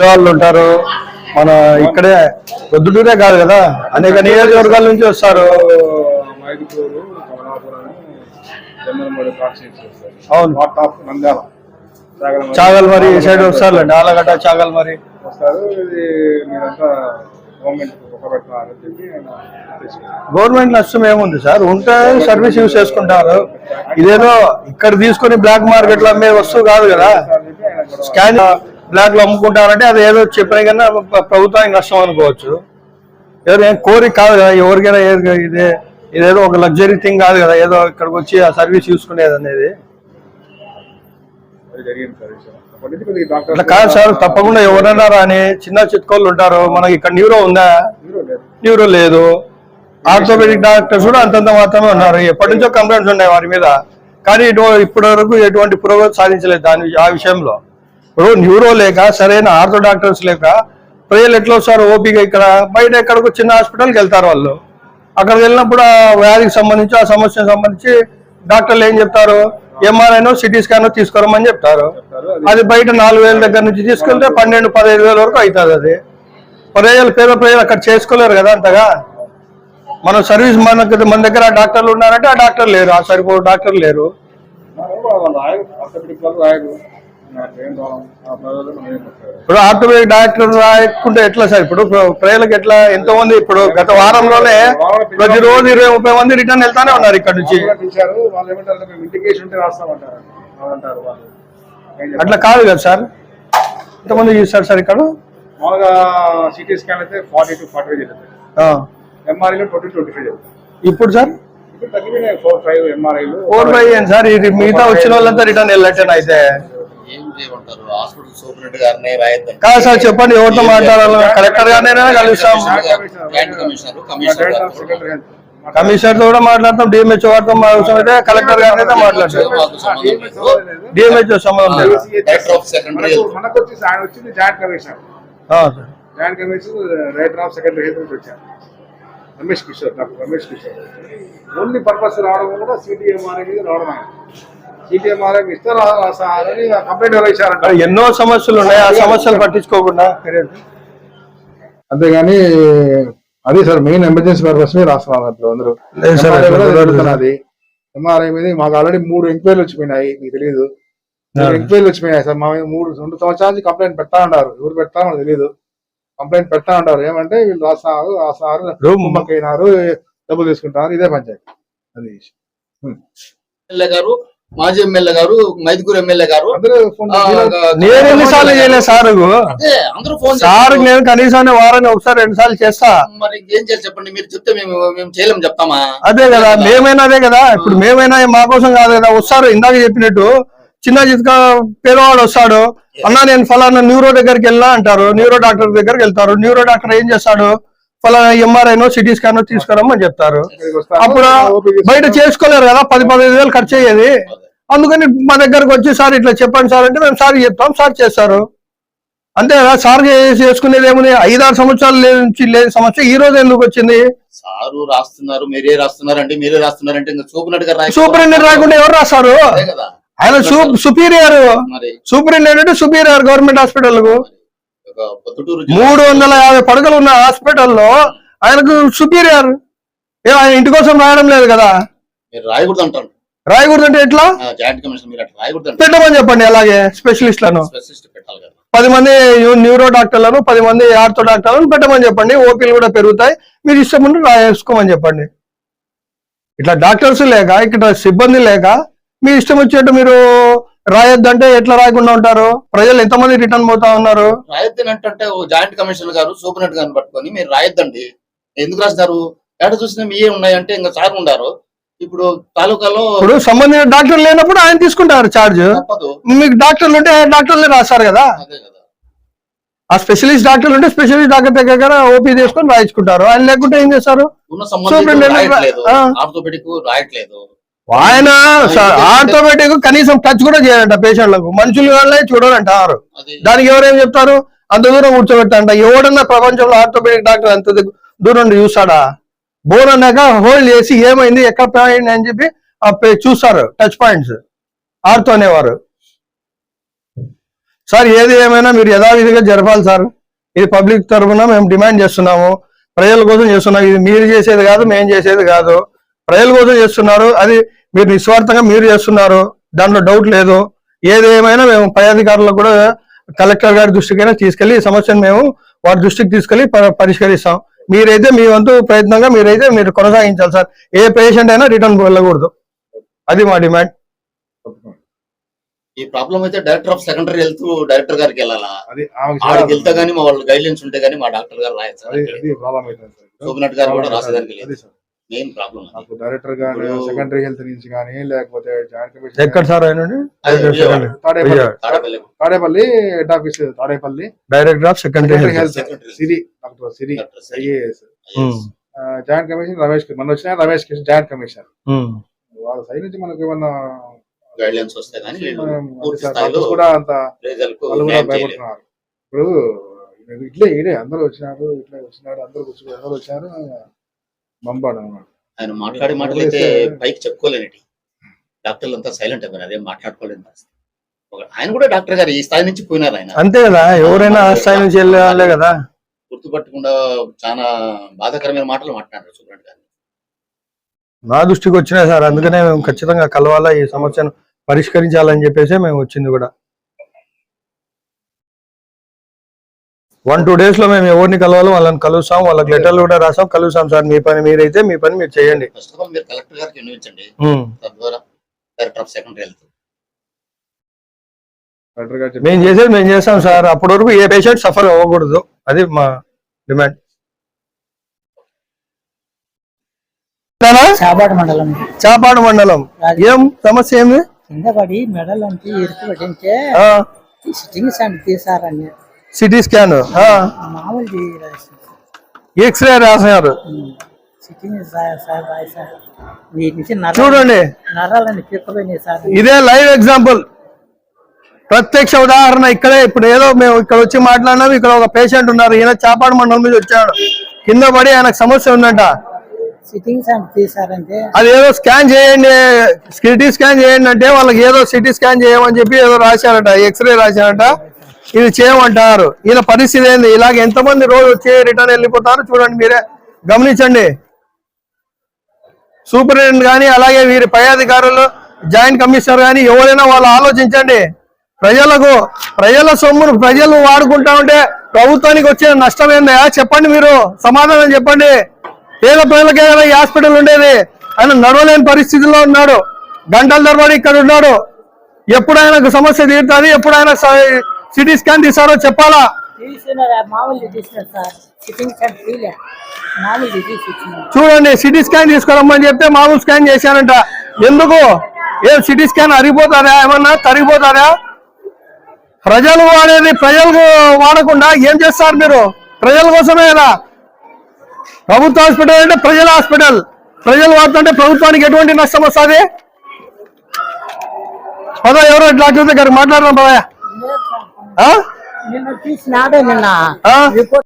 వాళ్ళు ఉంటారు. మన ఇక్కడే పొద్దుటూరే కాదు కదా, అనేక నియోజకవర్గాల నుంచి వస్తారు. అవును, చాగల్మరి సైడ్ వస్తారు, ఆలగడ్డ చాగల్మరి వస్తారు. గవర్నమెంట్ నష్టం ఏముంది సార్, ఉంటే సర్వీస్ యూజ్ చేసుకుంటారు. ఇదేదో ఇక్కడ తీసుకుని బ్లాక్ మార్కెట్ లో అమ్మే వస్తువు కాదు కదా. స్కాన్ బ్లాక్ లో అమ్ముకుంటారంటే అది ఏదో చెప్పిన కన్నా ప్రభుత్వానికి నష్టం అనుకోవచ్చు. ఏం కోరిక కాదు కదా ఎవరికైనా. ఇదేదో ఒక లగ్జరీ థింగ్ కాదు కదా, ఏదో ఇక్కడికి వచ్చి ఆ సర్వీస్ చూసుకునేది అనేది. అట్లా కాదు సార్, తప్పకుండా ఎవరైనా రాని చిన్న చిట్కోళ్ళు ఉంటారు. మనకి ఇక్కడ న్యూరో ఉందా? న్యూరో లేదు. ఆర్థోపెడిక్ డాక్టర్స్ కూడా అంతంత మాత్రమే ఉన్నారు. ఎప్పటి నుంచో కంప్లైంట్స్ ఉన్నాయి వారి మీద, కానీ ఇప్పటి వరకు ఎటువంటి పురోగతి సాధించలేదు ఆ విషయంలో. ఇప్పుడు న్యూరో లేక సరైన ఆర్థో డాక్టర్స్ లేక ప్రజలు ఎట్లా వస్తారు ఓపిక? ఇక్కడ బయట ఎక్కడికి చిన్న హాస్పిటల్కి వెళ్తారు వాళ్ళు. అక్కడికి వెళ్ళినప్పుడు ఆ వ్యాధికి సంబంధించి ఆ సమస్యకు సంబంధించి డాక్టర్లు ఏం చెప్తారు? ఎంఆర్ఐనో సిటీ స్కానో తీసుకోరమని చెప్తారు. అది బయట 4,000 దగ్గర నుంచి తీసుకెళ్తే 12-15,000 వరకు అవుతుంది. అది పేద ప్రజలు అక్కడ చేసుకోలేరు కదా అంతగా. మన సర్వీస్ మన దగ్గర ఆ డాక్టర్లు ఉన్నారంటే ఆ డాక్టర్ లేరు, ఆ సరిపో డాక్టర్ లేరు. ఇప్పుడు ఆర్థోపెడిక్ డాక్టర్ రాయకుంటే ఎట్లా సార్? ఇప్పుడు ప్రజలకు ఎట్లా? ఎంతో మంది ఇప్పుడు గత వారంలోనే ప్రతిరోజు 20-30 మంది రిటర్న్ వెళ్తానే ఉన్నారు ఇక్కడ నుంచి. అట్లా కాదు కదా సార్, ఎంతమంది చూస్తారు సార్ ఇక్కడ? సిటీ స్కాన్ అయితే 40-45 ఎంఆర్ఐలో 20-25. ఇప్పుడు సార్ 4-5 ఎంఆర్ఐలు 4-5 ఏంటి సార్? ఇది మిగతా వచ్చిన వాళ్ళంతా రిటర్న్ వెళ్ళట్లేదు. అయితే కాదు సార్, చెప్పండి ఎవరితో మాట్లాడాలి? కలెక్టర్ గారినైనా కలుస్తాం, కమిషనర్ తో కూడా మాట్లాడతాం, డిఎంహెచ్ఓ వారితో అవసరం అయితే కలెక్టర్ గారిని అయితే మాట్లాడతాం. డిఎంహెచ్ఓ సంబంధం లేదు. మనకు వచ్చి ఆయన వచ్చింది joint commissioner, joint commissioner writer of secondary health నుంచి వచ్చారు Ramesh Kishore, doctor Ramesh Kishore. Only purpose రావడం కూడా సిటీఎంఆర్ఐ మీద రావడం. ఆయన సిటీఎంఆర్ఐకి ఇస్తారని కంప్లైంట్ వేశారంట. ఎన్నో సమస్యలు ఉన్నాయి, ఆ సమస్యలు పట్టించుకోకుండా. అంతేగాని అదే సార్ మెయిన్ ఎమర్జెన్సీ పర్పస్ మీద రాస్తున్నారు అట్లా అందరూ. అది ఎంఆర్ఐ మీద మాకు ఆల్రెడీ 3 ఎంక్వైరీలు వచ్చిపోయినాయి, మీకు తెలియదు. 3 ఎంక్వైరీలు వచ్చిపోయినాయి సార్. మా 2 సంవత్సరాల నుంచి కంప్లైంట్ పెడతా ఉంటారు. ఎవరు పెడతారో మనకు తెలియదు. కంప్లైంట్ పెడతా ఉంటారు. ఏమంటే వీళ్ళు రాస్తున్నారు, ఆ సార్ అయినారు, డబ్బులు తీసుకుంటారు. ఇదే పంచాయతీ. అది ఎమ్మెల్యే గారు, మాజీ ఎమ్మెల్యే గారు, మైదుకూరు ఎమ్మెల్యే గారు నేను ఎన్నిసార్లు చేయలేదు సార్? అందరూ ఫోన్ సార్ నేను కనీసం వారాన్ని 1-2 సార్లు చేస్తా. మరి ఏం చేయాలి చెప్పండి? మీరు చెప్తే మేము చేయలేము చెప్తామా? అదే కదా, మేమైనా అదే కదా. ఇప్పుడు మేమైనా మా కోసం కాదు కదా. వస్తారు ఇందాక చెప్పినట్టు చిన్న చిత్క పేదవాడు వస్తాడు, అన్నా నేను ఫలానా న్యూరో దగ్గరికి వెళ్ళా అంటారు. న్యూరో డాక్టర్ దగ్గరికి వెళ్తారు. న్యూరో డాక్టర్ ఏం చేస్తాడు? ఫలానా ఎంఆర్ఐనో సిటీ స్కానో తీసుకురమ్మని చెప్తారు. అప్పుడు బయట చేసుకోలేరు కదా, 10-15 వేలు ఖర్చు అయ్యేది. అందుకని మా దగ్గరకు వచ్చి సార్ ఇట్లా చెప్పండి సార్ అంటే మేము సార్ చెప్తాం, సార్ చేస్తారు. అంతే కదా. సార్ చేసుకునేది ఏముంది? 5-6 సంవత్సరాల నుంచి లేని సమస్య ఈ రోజు ఎందుకు వచ్చింది? సారు రాస్తున్నారు, మీరే రాస్తున్నారంటే ఇంకా సూపరింటెండెంట్ రాకుండా ఎవరు రాస్తారు? ఆయన సూపరింటెండెంట్ సుపీరియర్ గవర్నమెంట్ హాస్పిటల్ కు 350 పడకలు ఉన్న హాస్పిటల్లో ఆయనకు సుపీరియర్. ఆయన ఇంటి కోసం రాయడం లేదు కదా. రాయకూడదు అంటారు. రాయకూడదు అంటే ఎట్లా? పెట్టమని చెప్పండి. అలాగే స్పెషలిస్ట్లను 10 మంది న్యూరో డాక్టర్లను, 10 మంది ఆర్థో డాక్టర్లను పెట్టమని చెప్పండి. ఓపీలు కూడా పెరుగుతాయి. మీరు ఇష్టం ఉంటే రాసుకోమని చెప్పండి. ఇట్లా డాక్టర్స్ లేక, ఇక్కడ సిబ్బంది లేక మీ ఇష్టం వచ్చేట్టు మీరు రాయొద్దంటే ఎట్లా రాయకుండా ఉంటారు? ప్రజలు ఎంతమంది రిటర్న్ పోతా ఉన్నారు? రాయొద్దంటే జాయింట్ కమిషనర్ గారు, సూపరింటెండెంట్ గారిని పట్టుకొని మీరు రాయొద్దండి. ఎందుకు రాస్తున్నారు? ఎక్కడ చూసినా మీరే ఉన్నాయంటే ఇంకా సార్ ఉండారు. ఇప్పుడు తాలూకాలో ఇప్పుడు సంబంధించిన డాక్టర్ లేనప్పుడు ఆయన తీసుకుంటారు ఛార్జ్. మీకు డాక్టర్లు ఉంటే డాక్టర్లే రాస్తారు కదా. ఆ స్పెషలిస్ట్ డాక్టర్లు ఉంటే స్పెషలిస్ట్ డాక్టర్ దగ్గర ఓపీ తీసుకొని రాయించుకుంటారు. ఆయన లేకుంటే ఏం చేస్తారు? ఆయన ఆర్థోపెడిక్ కనీసం టచ్ కూడా చేయాలంట పేషెంట్లకు. మనుషులు వాళ్ళే చూడాలంటారు. దానికి ఎవరేం చెప్తారు? అంత దూరం కూర్చోబెట్టంట. ఎవడన్నా ప్రపంచంలో ఆర్థోపెడిక్ డాక్టర్ అంత దూరం చూస్తాడా? బోన్ అన్నాక హోల్డ్ చేసి ఏమైంది, ఎక్కడ పాయింట్ అని చెప్పి చూస్తారు. టచ్ పాయింట్స్ ఆర్థో అనేవారు. సార్ ఏది ఏమైనా మీరు యథావిధిగా జరపాలి సార్. ఇది పబ్లిక్ తరఫున మేము డిమాండ్ చేస్తున్నాము, ప్రజల కోసం చేస్తున్నాం. ఇది మీరు చేసేది కాదు, మేము చేసేది కాదు, ప్రజల కోసం చేస్తున్నారు. అది మీరు నిస్వార్థంగా మీరు చేస్తున్నారు, దాంట్లో డౌట్ లేదు. ఏది ఏమైనా మేము పై అధికారులకు కూడా కలెక్టర్ గారి దృష్టికైనా తీసుకెళ్లి ఈ సమస్యను మేము వారి దృష్టికి తీసుకెళ్లి పరిష్కరిస్తాం. మీరైతే మీ వంతు ప్రయత్నంగా మీరు కొనసాగించాలి సార్. ఏ పేషెంట్ అయినా రిటర్న్ వెళ్ళకూడదు, అది మా డిమాండ్. ఈ ప్రాబ్లం అయితే director of secondary health director గారికి వెళ్ళాలా? అది ఆమెకి ఆడికి వెళ్తే గానీ మా వాళ్ళ గైడ్లైన్స్ ఉంటే గానీ మా డాక్టర్ గారు రాయదు సార్. అది ప్రాబ్లం అవుతుంది సార్. సోమనాథ్ గారు కూడా రాసేదానికి లేదు. అది సార్ మెయిన్ ప్రాబ్లం నాకు డైరెక్టర్ గానీ సెకండరీ హెల్త్ నుంచి కానీ లేకపోతే జాయింట్ కమిషన్ ఎక్కడ సార్ ఆయన Tadepalli head office Tadepalli director of secondary health Siri doctor Siri IAS joint commission Ramesh మన వచ్చిన రమేష్ కిషన్ జాయింట్ కమిషన్ వాళ్ళ సైడ్ నుంచి మనకి ఏమన్నా గైడ్లైన్స్ వస్తే గానీ పూర్తి స్థాయిలో డాక్టర్స్ కూడా అంత ప్రజలకు వాళ్ళు కూడా న్యాయం చేయలేరు. భయపడుతున్నారు. ఇప్పుడు ఇట్లే ఈడే అందరూ వచ్చినారు, ఇట్లా వచ్చినారు, అందరూ వచ్చారు బంబాడు అన్నమాట. ఆయన మాట్లాడే మాటలు అయితే పైకి చెప్పుకోలేనిటి. డాక్టర్లు అంతా సైలెంట్ అయిపోయినారు, అదేం మాట్లాడుకోలేదు. ఆయన కూడా డాక్టర్ గారు ఈ స్థాయి నుంచి పోయినారు. ఆయన అంతే కదా, ఎవరైనా ఆ స్థాయి నుంచి వెళ్ళాలే కదా. గుర్తుపట్టకుండా చాలా బాధాకరమైన మాటలు మాట్లాడారు సూపరెంట్ గారు. నా దృష్టికి వచ్చినాయి సార్, అందుకనే మేము ఖచ్చితంగా కలవాలా, ఈ సమస్యను పరిష్కరించాలని చెప్పేసి మేము వచ్చింది కూడా. 1-2 days లో మేము ఎవరిని కలవాలో వాళ్ళని కలుస్తాం, వాళ్ళకి లెటర్లు కూడా రాసాం, కలుస్తాం సార్. మీ పని మీరైతే మీ పని మీరు చేయండి. ఫస్ట్ ఆఫ్ ఆల్ మీరు కలెక్టర్ గారికి వినియోగించండి, తద్వారా director of secondary health. Doctor గారు మేము చేసేది మేము చేస్తాం సార్. అప్పటి వరకు ఏ పేషెంట్ సఫర్ అవ్వకూడదు, అది మా డిమాండ్. చాపాడు మండలం ఏం సమస్య ఏంది? కింద పడి మెడల్ అంతా ఇరుకు పట్టించే సిట్టింగ్ సెంటర్ తీసారని సిటీ స్కాన్ మామూలు ఎక్స్రే రాశారు. సిట్టింగ్ వీటి నుంచి చూడండి, నరాలని పిక్కపోయినాయి సార్. ఇదే లైవ్ ఎగ్జాంపుల్, ప్రత్యక్ష ఉదాహరణ. ఇక్కడే ఇప్పుడు ఏదో మేము ఇక్కడ వచ్చి మాట్లాడినాం. ఇక్కడ ఒక పేషెంట్ ఉన్నారు, ఈయన చాపాడు మండలం మీద వచ్చాడు, కింద పడి ఆయనకు సమస్య ఉందంట. సిట్టింగ్ సెంటర్ తీసారంటే అది ఏదో స్కాన్ చేయండి, సిటీ స్కాన్ చేయండి అంటే వాళ్ళకి ఏదో సిటీ స్కాన్ చేయమని చెప్పి ఏదో రాశారట, ఎక్స్రే రాశారట, ఇది చేయమంటారు. ఈయన పరిస్థితి ఏంది? ఇలాగ ఎంతమంది రోజు వచ్చి రిటర్న్ వెళ్ళిపోతారు చూడండి, మీరే గమనించండి. సూపరింటెండెంట్ కానీ అలాగే వీరి పై అధికారులు జాయింట్ కమిషనర్ కానీ ఎవరైనా వాళ్ళు ఆలోచించండి. ప్రజల సొమ్మును ప్రజలు వాడుకుంటా ఉంటే ప్రభుత్వానికి వచ్చే నష్టం ఏందా చెప్పండి, మీరు సమాధానం చెప్పండి. పేద ప్రజలకే కదా ఈ హాస్పిటల్ ఉండేది. ఆయన నడవలేని పరిస్థితిలో ఉన్నాడు, గంటల తరబడి ఇక్కడ ఉన్నాడు. ఎప్పుడు ఆయనకు సమస్య తీరుతుంది, ఎప్పుడు ఆయన సిటీ స్కాన్ తీసారో చెప్పాలా? చూడండి, సిటీ స్కాన్ తీసుకురమ్మని చెప్తే మామూలు స్కాన్ చేశారంట. ఎందుకు? ఏం సిటీ స్కాన్ అరిగిపోతారా, ఏమన్నా తరిగిపోతారా? ప్రజలు వాడేది ప్రజలకు వాడకుండా ఏం చేస్తారు మీరు? ప్రజల కోసమే కదా. ప్రభుత్వ హాస్పిటల్ అంటే ప్రజల హాస్పిటల్, ప్రజలు వాడుతుంటే ప్రభుత్వానికి ఎటువంటి నష్టం వస్తుంది? పదా ఎవరో డాక్టర్ దగ్గర మాట్లాడదాం పదా. నిన్న తీసినాడే నిన్న